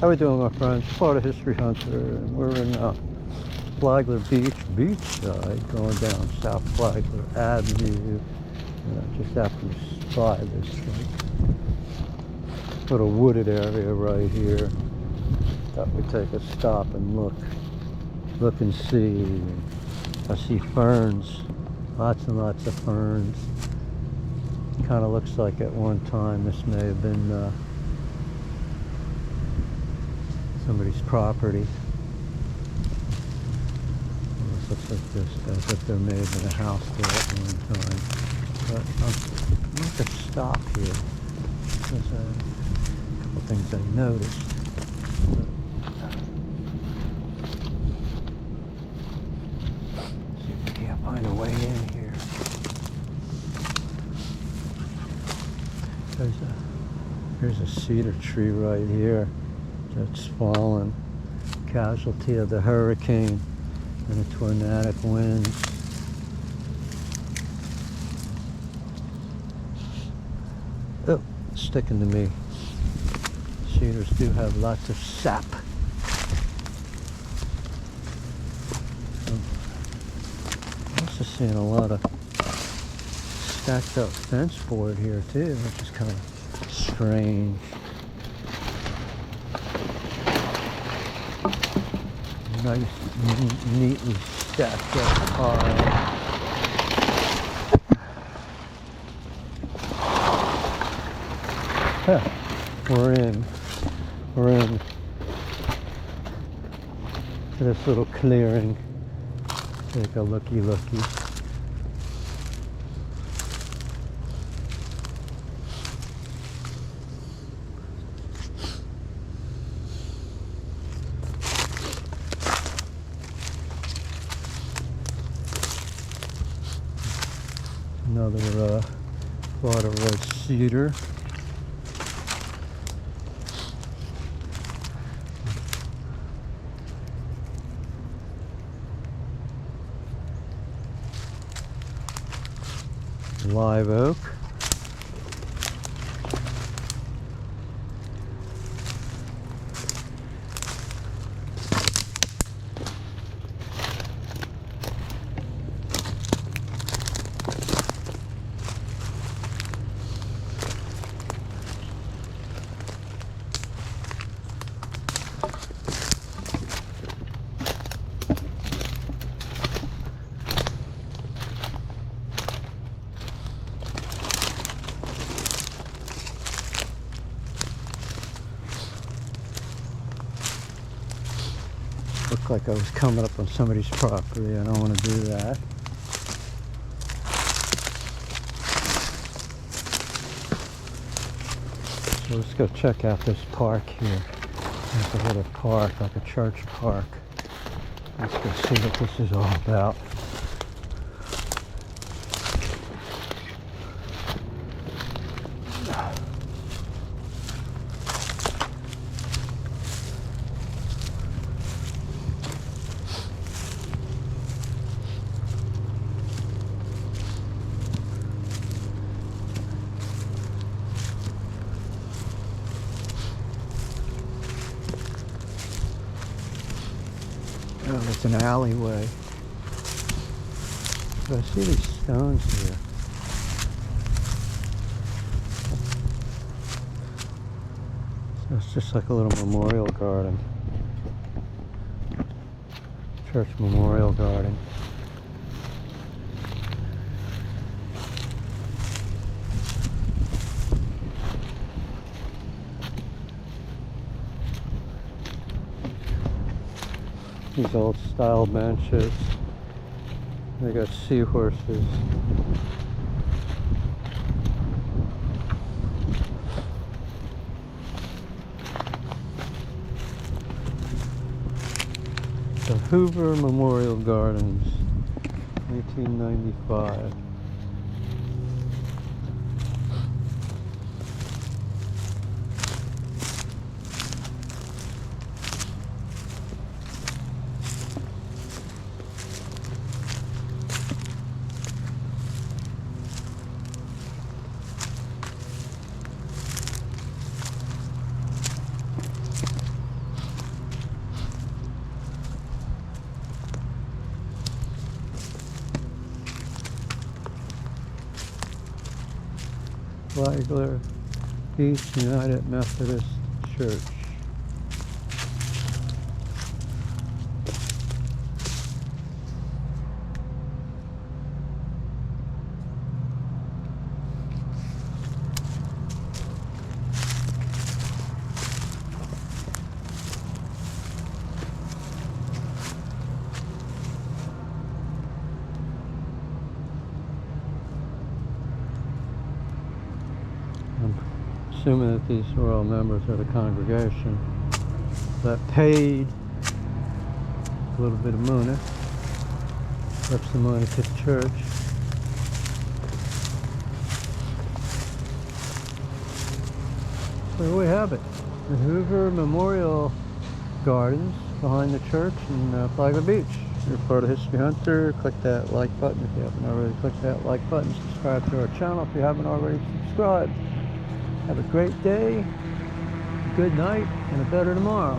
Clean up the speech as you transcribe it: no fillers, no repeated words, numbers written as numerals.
How we doing, my friends? Florida History Hunter, and we're in Flagler Beachside, going down South Flagler Avenue, just after you spy this little wooded area right here. Thought we'd take a stop and look and see. I see ferns, lots and lots of ferns. Kind of looks like at one time this may have been somebody's property. Almost looks like this, as if there may have been a house there at one time. But I'm going to stop here. There's a couple things I noticed. See if we can't find a way in here. There's a cedar tree right here that's fallen, casualty of the hurricane and the tornadic winds. Oh, it's sticking to me. Cedars do have lots of sap. I'm also seeing a lot of stacked up fence board here too, which is kind of strange. Nice, neatly stacked up pile. Huh. We're in this little clearing. Take a looky. Another Florida red cedar. Live oak. Looked like I was coming up on somebody's property. I don't want to do that. So let's go check out this park here. There's a little park, like a church park. Let's go see what this is all about. Oh, it's an alleyway. But I see these stones here. So it's just like a little memorial garden. Church memorial garden. These old style benches. They got seahorses. The Hoover Memorial Gardens, 1895. Flagler East United Methodist Church. I'm assuming that these were all members of the congregation that paid a little bit of money, left some money to the church. So here we have it, the Hoover Memorial Gardens behind the church in Flagler Beach. If you're part of History Hunter, click that like button if you haven't already. Click that like button, subscribe to our channel if you haven't already subscribed. Have a great day, good night, and a better tomorrow.